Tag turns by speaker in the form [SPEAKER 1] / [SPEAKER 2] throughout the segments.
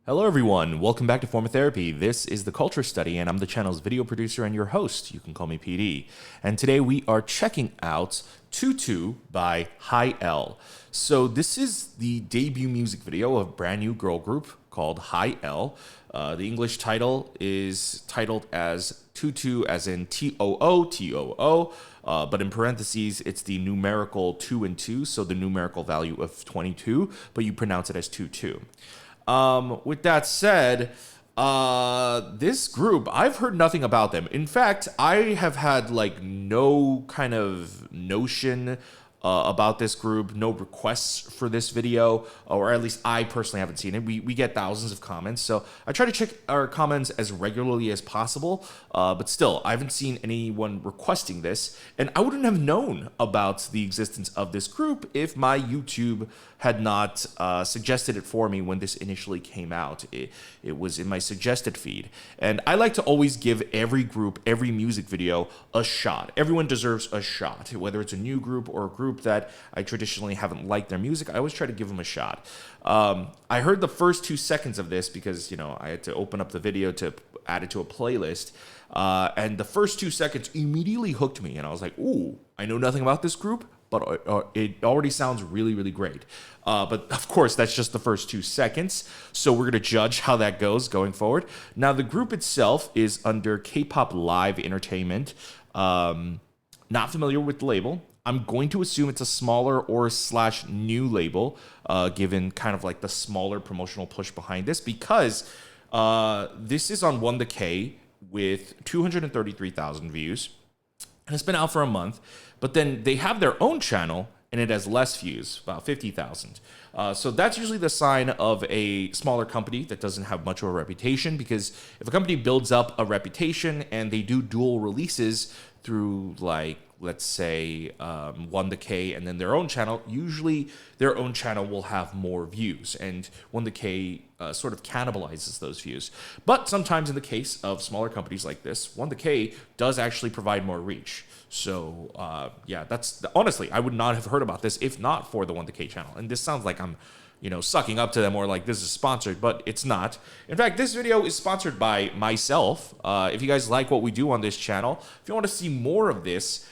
[SPEAKER 1] Hello everyone, welcome back to Form of Therapy. This is the Culture Study and I'm the channel's video producer and your host. You can call me PD. And today we are checking out Tutu by High L. So this is the debut music video of a brand new girl group called High L. The English title is titled as Tutu as in T-O-O, but in parentheses, it's the numerical 2 and 2, so the numerical value of 22, but you pronounce it as Tutu. With that said, this group, I've heard nothing about them. In fact, I have had like no kind of notion about this group, no requests for this video, or at least I personally haven't seen it. We get thousands of comments, so I try to check our comments as regularly as possible, but still, I haven't seen anyone requesting this, and I wouldn't have known about the existence of this group if my YouTube had not suggested it for me when this initially came out. It was in my suggested feed, and I like to always give every group, every music video a shot. Everyone deserves a shot, whether it's a new group or a group that I traditionally haven't liked their music. I always try to give them a shot. I heard the first 2 seconds of this because, you know, I had to open up the video to add it to a playlist. And the first 2 seconds immediately hooked me. And I was like, ooh, I know nothing about this group, but it already sounds really, really great. But of course, that's just the first 2 seconds. So we're going to judge how that goes going forward. Now, the group itself is under K-Pop Live Entertainment. Not familiar with the label. I'm going to assume it's a smaller or / new label, given kind of like the smaller promotional push behind this, because this is on 1TheK with 233,000 views, and it's been out for a month, but then they have their own channel, and it has less views, about 50,000. So that's usually the sign of a smaller company that doesn't have much of a reputation, because if a company builds up a reputation and they do dual releases through, like, let's say 1TheK and then their own channel, usually their own channel will have more views, and 1TheK sort of cannibalizes those views. But sometimes in the case of smaller companies like this, 1TheK does actually provide more reach. So yeah, honestly, I would not have heard about this if not for the 1TheK channel. And this sounds like I'm, you know, sucking up to them or like this is sponsored, but it's not. In fact, this video is sponsored by myself. If you guys like what we do on this channel, if you want to see more of this,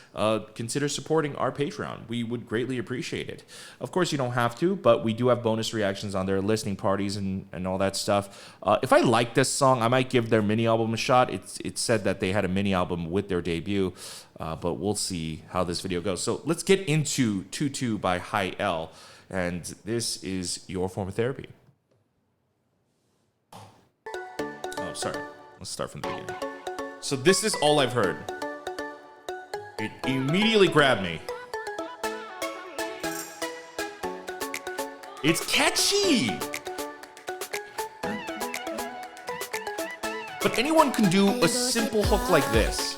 [SPEAKER 1] consider supporting our Patreon. We would greatly appreciate it. Of course, you don't have to, but we do have bonus reactions on their listening parties and all that stuff. If I like this song, I might give their mini album a shot. It's said that they had a mini album with their debut, but we'll see how this video goes. So let's get into Tutu by High L. And this is your form of therapy. Oh, sorry. Let's start from the beginning. So this is all I've heard. It immediately grabbed me. It's catchy! But anyone can do a simple hook like this.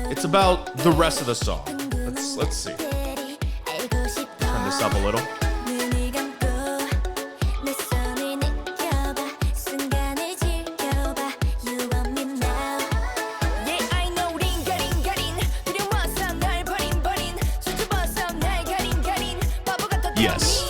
[SPEAKER 1] It's about the rest of the song. Let's see. Turn this up a little. Yes.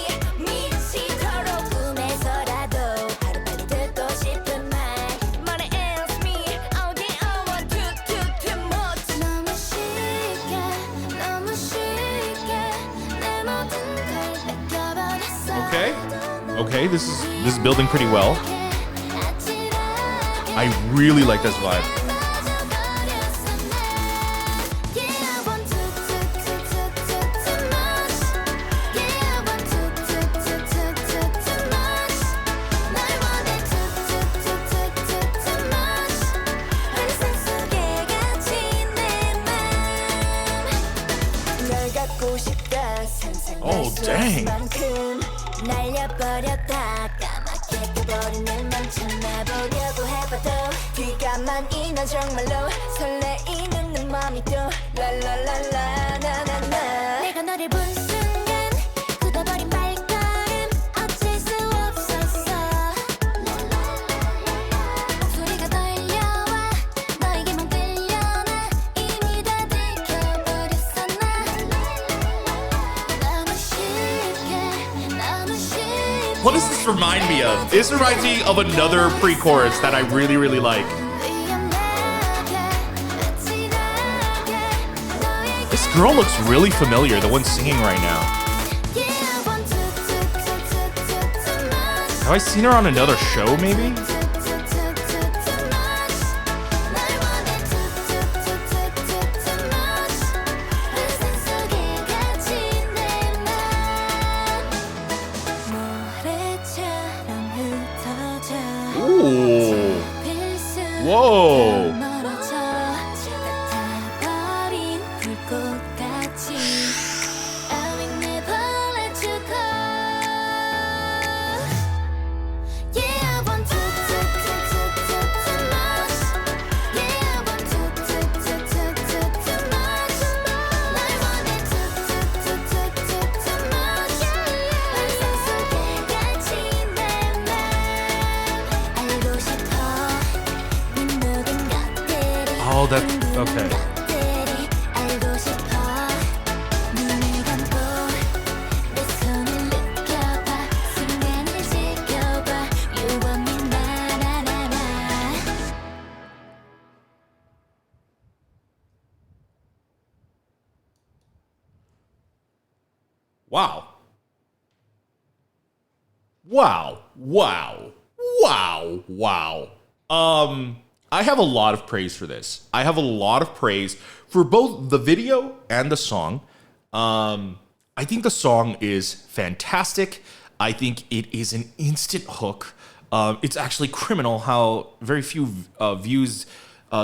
[SPEAKER 1] Okay, this is building pretty well. I really like this vibe. Oh, dang. What does this remind me of? This reminds me of another pre-chorus that I really, really like. This girl looks really familiar, the one singing right now. Have I seen her on another show, maybe? Ooh. Whoa. Oh, that, okay. Wow. Wow. Wow. Wow. Wow. I have a lot of praise for this. I have a lot of praise for both the video and the song. I think the song is fantastic. I think it is an instant hook. It's actually criminal how very few views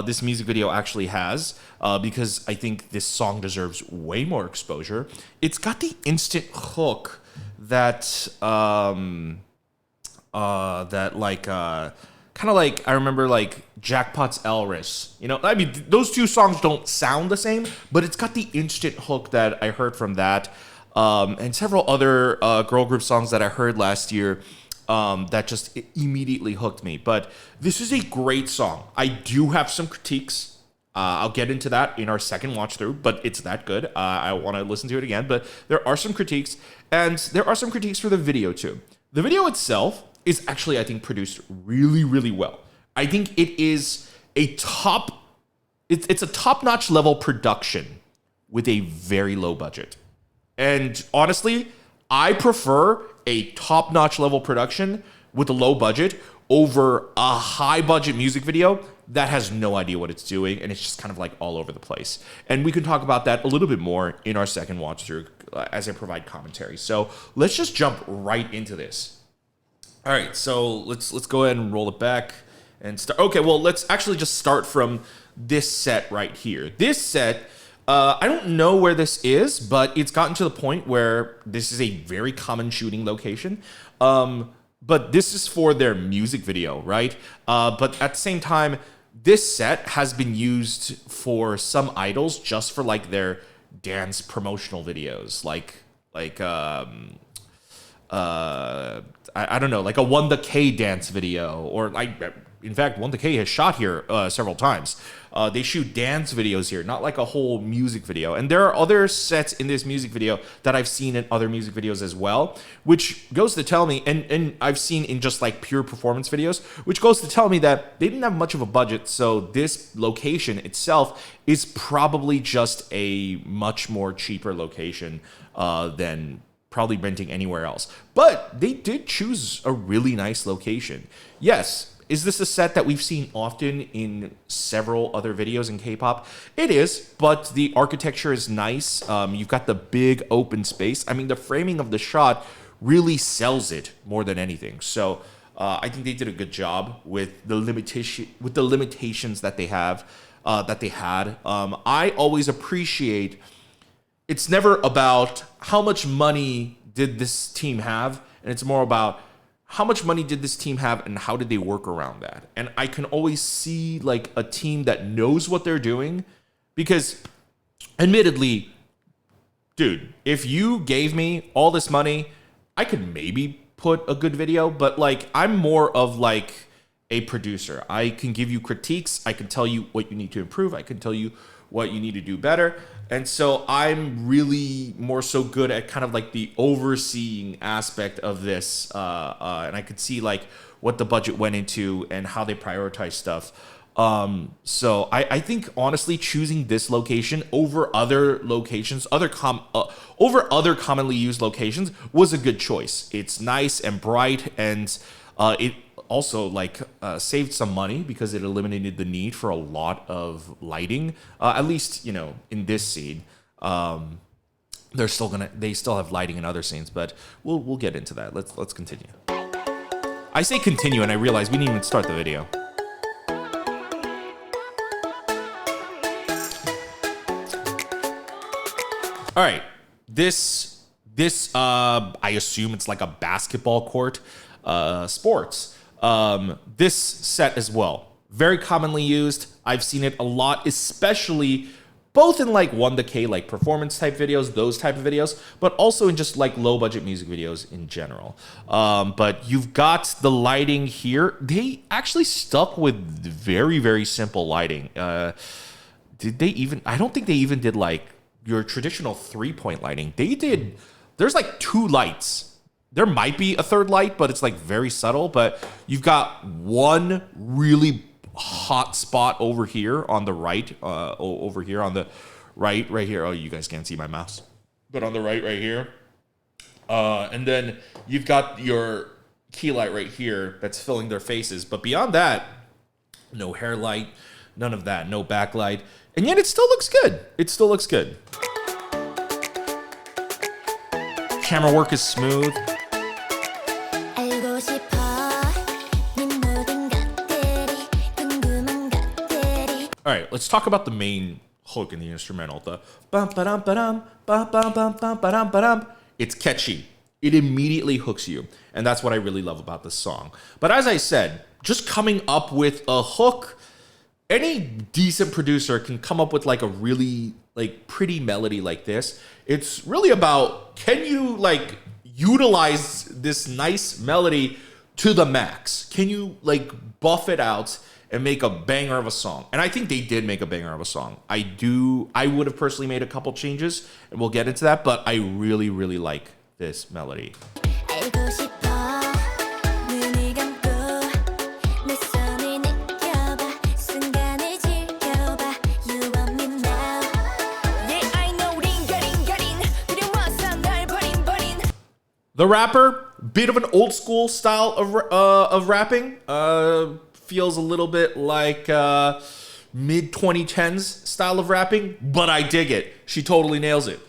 [SPEAKER 1] this music video actually has, because I think this song deserves way more exposure. It's got the instant hook that kind of like I remember like Jackpot's Elris. You know, I mean, those two songs don't sound the same, but it's got the instant hook that I heard from that, and several other girl group songs that I heard last year that just immediately hooked me. But this is a great song. I do have some critiques. I'll get into that in our second watch through, but it's that good. I want to listen to it again, but there are some critiques, and there are some critiques for the video too. The video itself is actually, I think, produced really, really well. I think it is it's a top-notch level production with a very low budget. And honestly, I prefer a top-notch level production with a low budget over a high-budget music video that has no idea what it's doing, and it's just kind of like all over the place. And we can talk about that a little bit more in our second watch through as I provide commentary. So let's just jump right into this. All right, so let's go ahead and roll it back and start. Okay, well, let's actually just start from this set right here. This set, I don't know where this is, but it's gotten to the point where this is a very common shooting location. But this is for their music video, right? But at the same time, this set has been used for some idols just for like their dance promotional videos, I don't know, like a One the K dance video, or in fact, One the K has shot here several times. They shoot dance videos here, not like a whole music video. And there are other sets in this music video that I've seen in other music videos as well, which goes to tell me, and I've seen in just like pure performance videos, which goes to tell me that they didn't have much of a budget. So this location itself is probably just a much more cheaper location than probably renting anywhere else. But they did choose a really nice location. Yes, is this a set that we've seen often in several other videos in K-pop? It is, but the architecture is nice. You've got the big open space. I mean, the framing of the shot really sells it more than anything. So I think they did a good job with the limitations that they have, that they had. I always appreciate. It's never about how much money did this team have, and it's more about how much money did this team have and how did they work around that. And I can always see like a team that knows what they're doing, because admittedly, dude, if you gave me all this money, I could maybe put a good video, but like I'm more of like a producer. I can give you critiques. I can tell you what you need to improve. I can tell you what you need to do better. And so I'm really more so good at kind of like the overseeing aspect of this. And I could see like what the budget went into and how they prioritize stuff. So I think honestly choosing this location over other locations, over other commonly used locations was a good choice. It's nice and bright, and it also like saved some money because it eliminated the need for a lot of lighting. At least in this scene, they still have lighting in other scenes, but we'll get into that. Let's continue. I say continue, and I realize we didn't even start the video. All right, this I assume it's like a basketball court, sports. This set as well, very commonly used. I've seen it a lot, especially both in like 1K like performance type videos, those type of videos, but also in just like low budget music videos in general. But you've got the lighting here. They actually stuck with very, very simple lighting. Did they even? I don't think they even did like your traditional 3-point lighting. There's like 2 lights. There might be a third light, but it's like very subtle. But you've got one really hot spot over here on the right, over here on the right here. Oh, you guys can't see my mouse, but on the right here. And then you've got your key light right here that's filling their faces. But beyond that, no hair light, none of that, no backlight. And yet it still looks good. It still looks good. Camera work is smooth. All right, let's talk about the main hook in the instrumental. The bum ba dum ba dum bum bum bum bum ba dum ba dum. It's catchy. It immediately hooks you, and that's what I really love about this song. But as I said, just coming up with a hook, any decent producer can come up with like a really like pretty melody like this. It's really about, can you like utilize this nice melody to the max? Can you like buff it out and make a banger of a song? And I think they did make a banger of a song. I would have personally made a couple changes, and we'll get into that, but I really, really like this melody. The rapper, bit of an old school style of rapping. Feels a little bit like mid 2010s style of rapping, but I dig it. She totally nails it.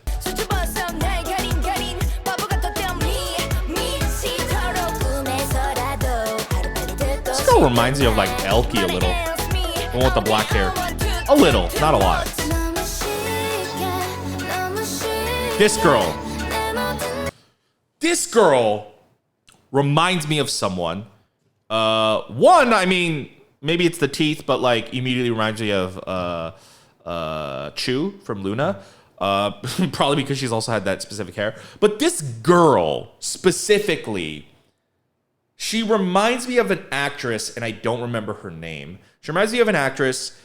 [SPEAKER 1] This girl reminds me of like Elkie a little. The one with the black hair. A little, not a lot. This girl reminds me of someone. One, I mean, maybe it's the teeth, but like immediately reminds me of Chu from Luna. Probably because she's also had that specific hair. But this girl specifically, she reminds me of an actress, and I don't remember her name. She reminds me of an actress,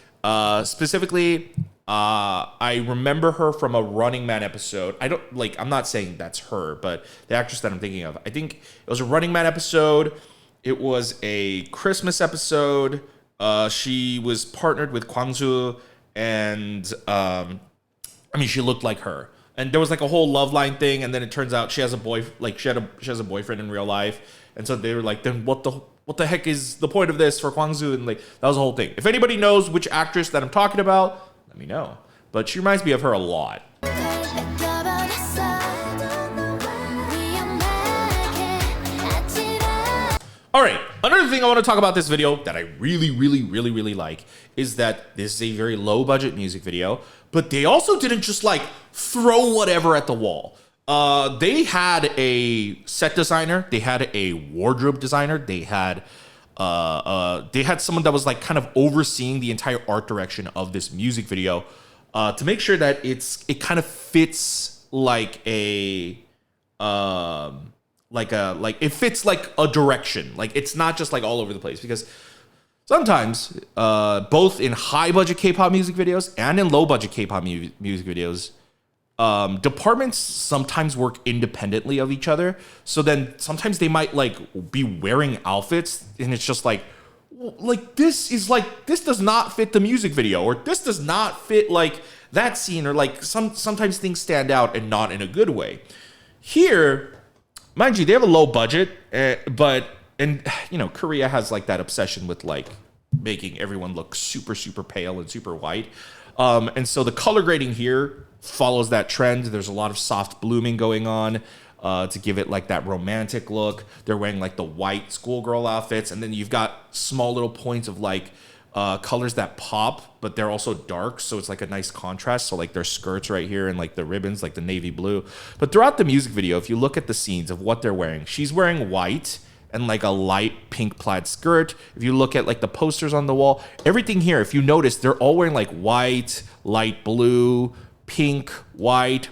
[SPEAKER 1] specifically. I remember her from a Running Man episode. I'm not saying that's her, but the actress that I'm thinking of, I think it was a Running Man episode. It was a Christmas episode. She was partnered with Kwangsu, and she looked like her. And there was like a whole love line thing, and then it turns out she has she has a boyfriend in real life. And so they were like, then what the heck is the point of this for Kwangsu? And like that was the whole thing. If anybody knows which actress that I'm talking about, let me know. But she reminds me of her a lot. All right, another thing I want to talk about this video that I really, really, really, really like is that this is a very low budget music video, but they also didn't just like throw whatever at the wall. They had a set designer, they had a wardrobe designer, they had someone that was like kind of overseeing the entire art direction of this music video, to make sure that it kind of fits like it fits like a direction. Like it's not just like all over the place, because Sometimes, both in high budget K-pop music videos and in low budget K-pop music videos, departments sometimes work independently of each other. So then sometimes they might like be wearing outfits, and it's just like this does not fit the music video, or this does not fit like that scene, or like sometimes things stand out and not in a good way. Here, mind you, they have a low budget, but Korea has like that obsession with like making everyone look super, super pale and super white. And so the color grading here follows that trend. There's a lot of soft blooming going on to give it like that romantic look. They're wearing like the white schoolgirl outfits. And then you've got small little points of like colors that pop, but they're also dark. So it's like a nice contrast. So like their skirts right here and like the ribbons, like the navy blue. But throughout the music video, if you look at the scenes of what they're wearing, she's wearing white and like a light pink plaid skirt. If you look at like the posters on the wall, everything here, if you notice, they're all wearing like white, light blue, pink, white,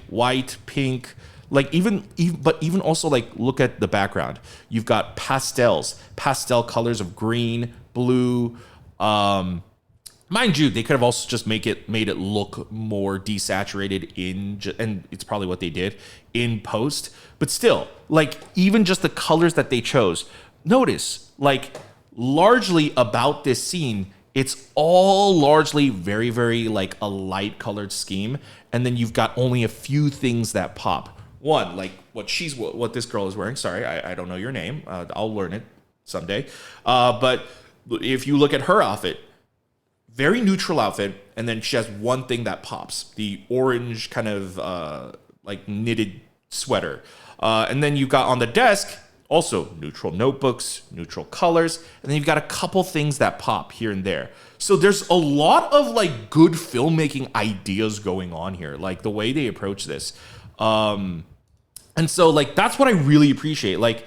[SPEAKER 1] pink. Like even also like look at the background. You've got pastel colors of green, blue. Mind you, they could have also just made it look more desaturated and it's probably what they did in post. But still, like even just the colors that they chose. Notice, like largely about this scene, it's all largely very, very like a light colored scheme, and then you've got only a few things that pop. One, like what this girl is wearing. Sorry, I don't know your name. I'll learn it someday. But if you look at her outfit, very neutral outfit, and then she has one thing that pops: the orange kind of like knitted sweater. And then you've got on the desk also neutral notebooks, neutral colors, and then you've got a couple things that pop here and there. So there's a lot of like good filmmaking ideas going on here, like the way they approach this. And so like that's what I really appreciate. Like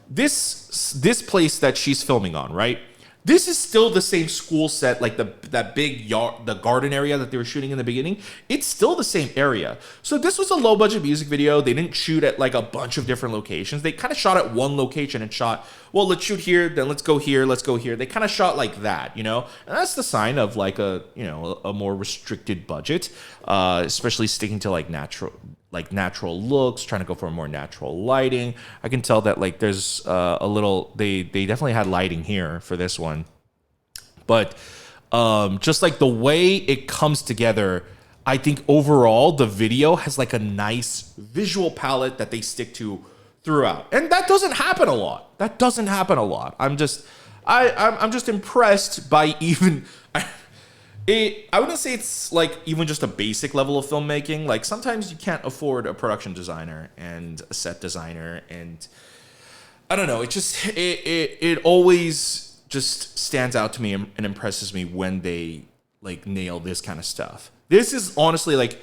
[SPEAKER 1] this place that she's filming on, right? This is still the same school set, like that big yard, the garden area that they were shooting in the beginning. It's still the same area. So this was a low budget music video. They didn't shoot at like a bunch of different locations. They kind of shot at one location and shot, well, let's shoot here, then let's go here, let's go here. They kind of shot like that, And that's the sign of like a more restricted budget, especially sticking to like natural looks, trying to go for a more natural lighting. I can tell that like there's they definitely had lighting here for this one, but just like the way it comes together, I think overall the video has like a nice visual palette that they stick to throughout, and that doesn't happen a lot. I'm just impressed by even. I wouldn't say it's like even just a basic level of filmmaking. Like sometimes you can't afford a production designer and a set designer, and I don't know. It always just stands out to me and impresses me when they like nail this kind of stuff. This is honestly like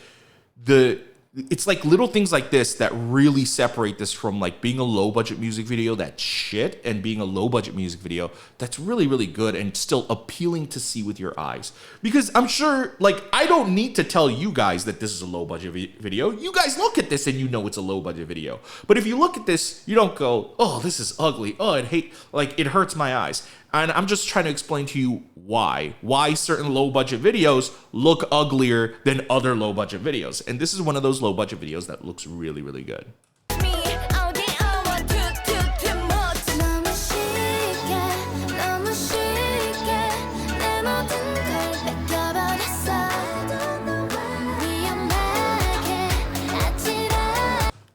[SPEAKER 1] it's like little things like this that really separate this from like being a low budget music video that's shit and being a low budget music video that's really, really good and still appealing to see with your eyes. Because I'm sure, like, I don't need to tell you guys that this is a low budget video. You guys look at this and you know it's a low budget video. But if you look at this, you don't go, oh, this is ugly. Oh, it hurts my eyes. And I'm just trying to explain to you why certain low budget videos look uglier than other low budget videos. And this is one of those low budget videos that looks really, really good.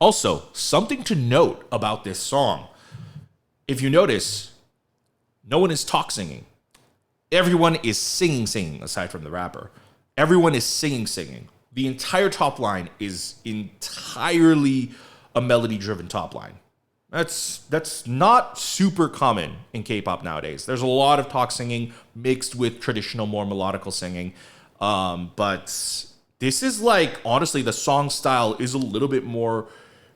[SPEAKER 1] Also, something to note about this song. If you notice, no one is talk singing. Everyone is singing, aside from the rapper. Everyone is singing. The entire top line is entirely a melody-driven top line. That's not super common in K-pop nowadays. There's a lot of talk singing mixed with traditional, more melodical singing. But this is like, honestly, the song style is a little bit more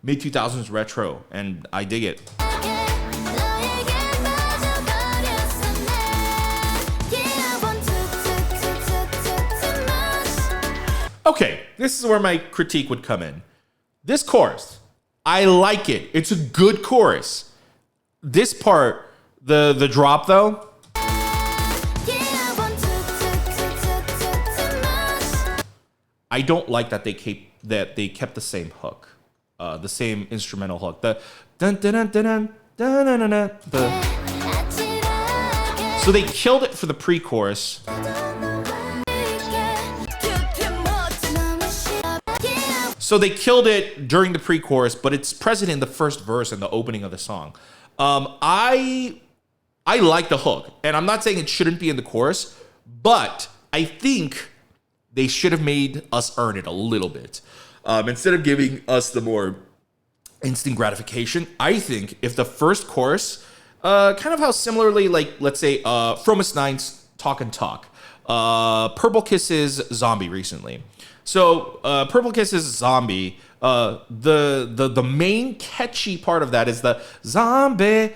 [SPEAKER 1] mid-2000s retro, and I dig it. Okay, this is where my critique would come in. This chorus, I like it. It's a good chorus. This part, the drop though, I don't like that they kept the same hook, the same instrumental hook. The dun dun dun dun dun dun dun dun. So they killed it for the pre-chorus. So they killed it during the pre-chorus, but it's present in the first verse and the opening of the song. I like the hook, and I'm not saying it shouldn't be in the chorus, but I think they should have made us earn it a little bit. Instead of giving us the more instant gratification, I think if the first chorus, kind of how similarly, like, let's say, Fromus Nine's Talk and Talk, Purple Kiss's Zombie recently. So, Purple Kiss's Zombie, the main catchy part of that is the zombie,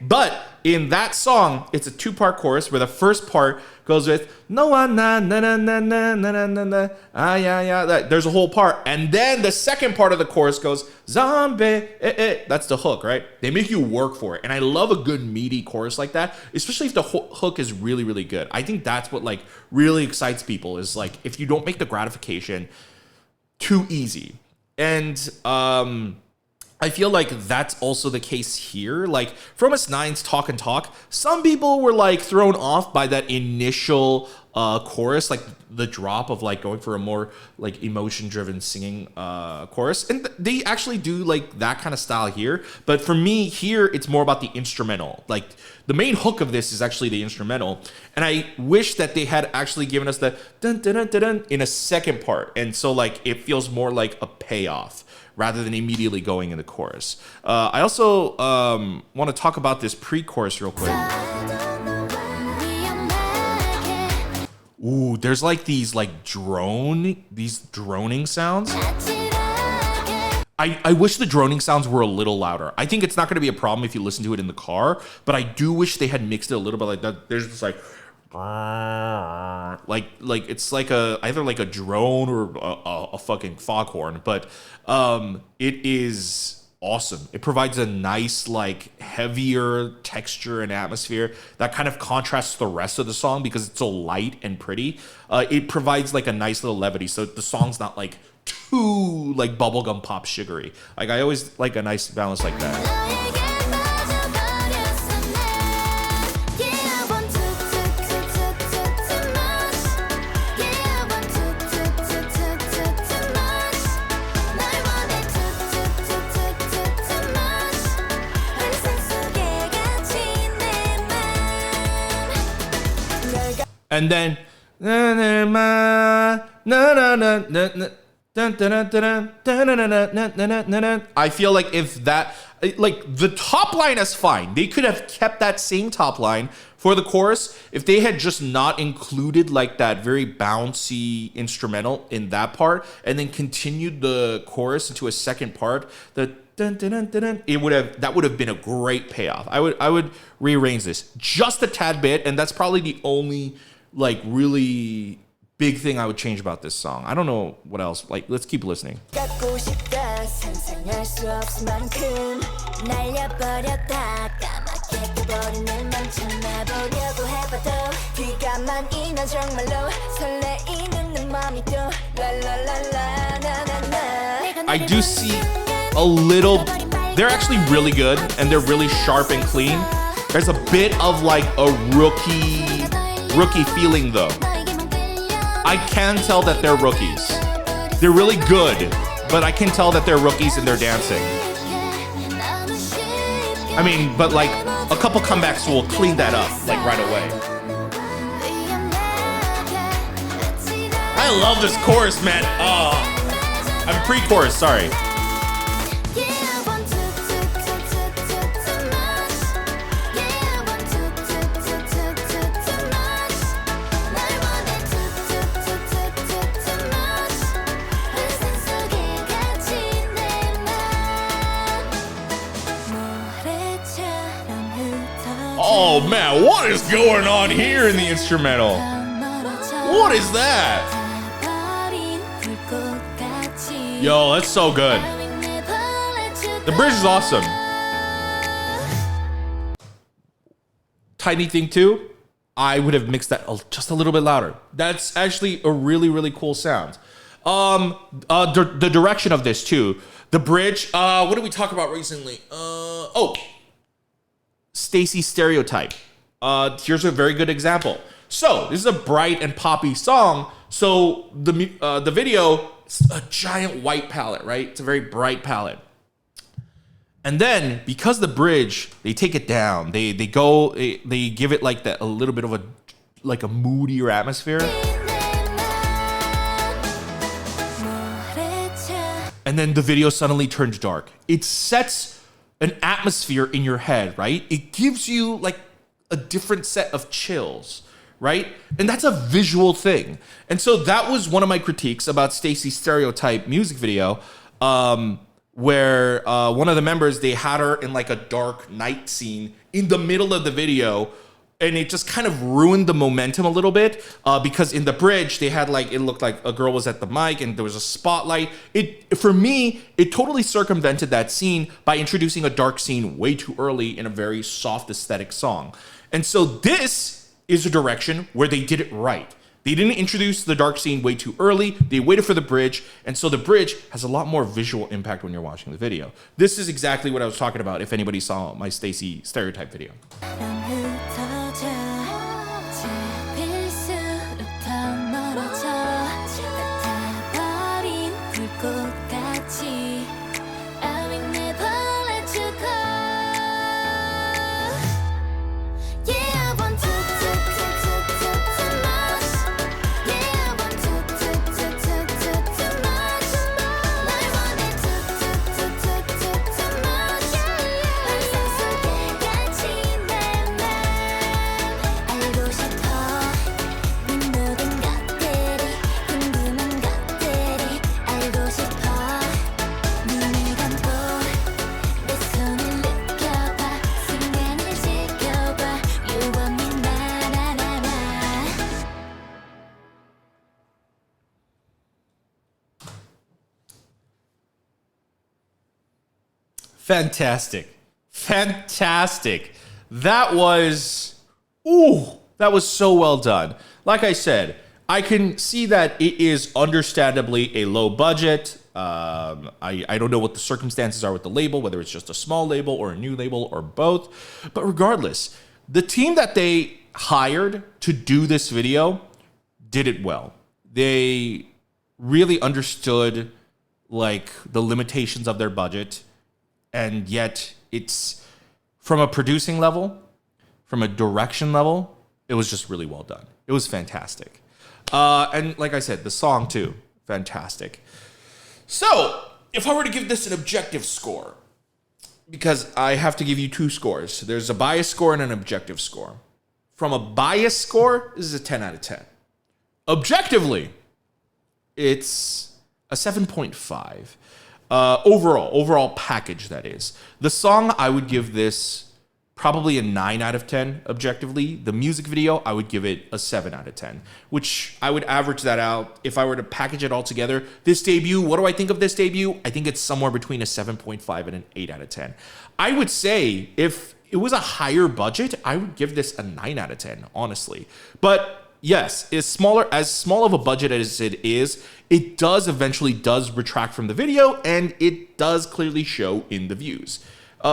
[SPEAKER 1] but in that song, it's a two-part chorus where the first part goes with no one na na na na na na na na ah yeah yeah. There's a whole part, and then the second part of the chorus goes zombie. That's the hook, right? They make you work for it, and I love a good meaty chorus like that, especially if the hook is really really good. I think that's what like really excites people is like if you don't make the gratification too easy, and I feel like that's also the case here. Like Fromus Nine's Talk and Talk, some people were like thrown off by that initial chorus, like the drop of like going for a more like emotion-driven singing chorus. And they actually do like that kind of style here. But for me here, it's more about the instrumental. Like the main hook of this is actually the instrumental. And I wish that they had actually given us the dun dun dun dun dun in a second part. And so like it feels more like a payoff rather than immediately going in the chorus. I also want to talk about this pre-chorus real quick. Ooh, there's like these like droning sounds. I wish the droning sounds were a little louder. I think it's not going to be a problem if you listen to it in the car, but I do wish they had mixed it a little bit like that. There's just like it's like either like a drone or a fucking foghorn, but it is awesome. It provides a nice like heavier texture and atmosphere that kind of contrasts the rest of the song because it's so light and pretty. It provides like a nice little levity, so the song's not like too like bubblegum pop sugary. Like I always like a nice balance like that. And then I feel like if that like the top line is fine. They could have kept that same top line for the chorus if they had just not included like that very bouncy instrumental in that part and then continued the chorus into a second part. That would have been a great payoff. I would rearrange this just a tad bit, and that's probably the only like really big thing I would change about this song. I don't know what else. Like, let's keep listening. I do see a little, they're actually really good and they're really sharp and clean. There's a bit of like a rookie feeling though. I can tell that they're rookies. They're really good, but I can tell that they're rookies and they're dancing. I mean, but like a couple comebacks will clean that up like right away. I love this chorus, man. I'm pre-chorus, sorry. Oh man, what is going on here in the instrumental? What is that? Yo, that's so good. The bridge is awesome. Tiny thing too, I would have mixed that just a little bit louder. That's actually a really, really cool sound. The direction of this too. The bridge. What did we talk about recently? Stacy stereotype. Here's a very good example. So this is a bright and poppy song. So the video, a giant white palette, right? It's a very bright palette. And then because the bridge, they take it down. They give it like a little bit of a moodier atmosphere. And then the video suddenly turns dark. It sets an atmosphere in your head, right? It gives you like a different set of chills, right? And that's a visual thing. And so that was one of my critiques about Stacy's Stereotype music video, where one of the members, they had her in like a dark night scene in the middle of the video. And it just kind of ruined the momentum a little bit because in the bridge, they had it looked like a girl was at the mic and there was a spotlight. For me, it totally circumvented that scene by introducing a dark scene way too early in a very soft aesthetic song. And so this is a direction where they did it right. They didn't introduce the dark scene way too early. They waited for the bridge. And so the bridge has a lot more visual impact when you're watching the video. This is exactly what I was talking about if anybody saw my Stacy Stereotype video. Fantastic. That was so well done. Like I said, I can see that it is understandably a low budget. I don't know what the circumstances are with the label, whether it's just a small label or a new label or both. But regardless, the team that they hired to do this video did it well. They really understood the limitations of their budget. And yet it's from a producing level, from a direction level, it was just really well done. It was fantastic. And like I said, the song too, fantastic. So if I were to give this an objective score, because I have to give you two scores, there's a bias score and an objective score. From a bias score, this is a 10 out of 10. Objectively, it's a 7.5. Overall package, that is. The song, I would give this probably a 9 out of 10 objectively. The music video, I would give it a 7 out of 10, which I would average that out. If I were to package it all together, this debut, what do I think of this debut? I think it's somewhere between a 7.5 and an 8 out of 10. I would say if it was a higher budget, I would give this a 9 out of 10, honestly. But yes, as small of a budget as it is, it eventually does retract from the video, and it does clearly show in the views.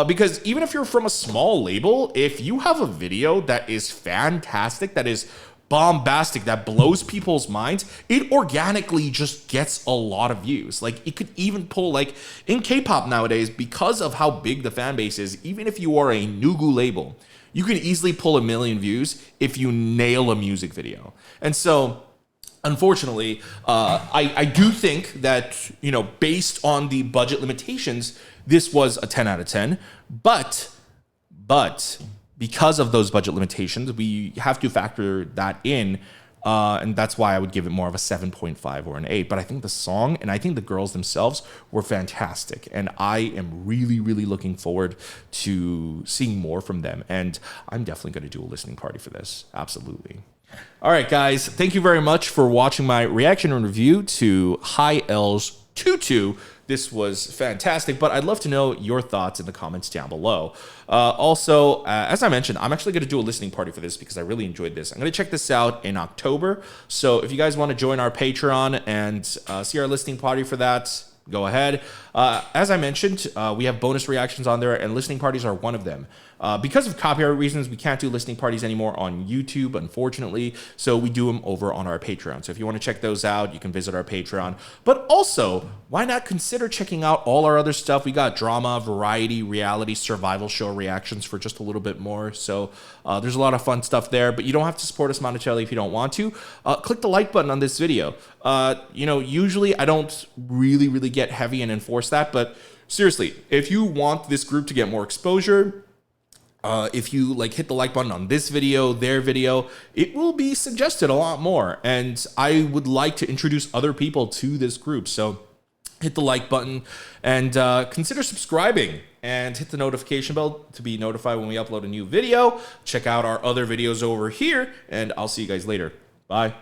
[SPEAKER 1] Because even if you're from a small label, if you have a video that is fantastic, that is bombastic, that blows people's minds, it organically just gets a lot of views. It could even pull, in K-pop nowadays, because of how big the fan base is, even if you are a Nugu label, you can easily pull 1 million views if you nail a music video. And so, unfortunately, I do think that, based on the budget limitations, this was a 10 out of 10. But because of those budget limitations, we have to factor that in. And that's why I would give it more of a 7.5 or an 8. But I think the song and I think the girls themselves were fantastic. And I am really, really looking forward to seeing more from them. And I'm definitely going to do a listening party for this. Absolutely. All right, guys. Thank you very much for watching my reaction and review to High L's Tutu This was fantastic, but I'd love to know your thoughts in the comments down below. Also, as I mentioned, I'm actually going to do a listening party for this because I really enjoyed this. I'm going to check this out in October. So if you guys want to join our Patreon and see our listening party for that, go ahead. As I mentioned, we have bonus reactions on there, and listening parties are one of them. Because of copyright reasons, we can't do listening parties anymore on YouTube, unfortunately, so we do them over on our Patreon. So if you want to check those out, you can visit our Patreon. But also, why not consider checking out all our other stuff? We got drama, variety, reality, survival show reactions for just a little bit more. So there's a lot of fun stuff there, but you don't have to support us monetarily if you don't want to. Click the like button on this video. Usually I don't really get heavy and enforce that, but seriously, if you want this group to get more exposure, if you hit the like button on this video, their video, it will be suggested a lot more. And I would like to introduce other people to this group. So hit the like button and consider subscribing and hit the notification bell to be notified when we upload a new video. Check out our other videos over here, and I'll see you guys later. Bye.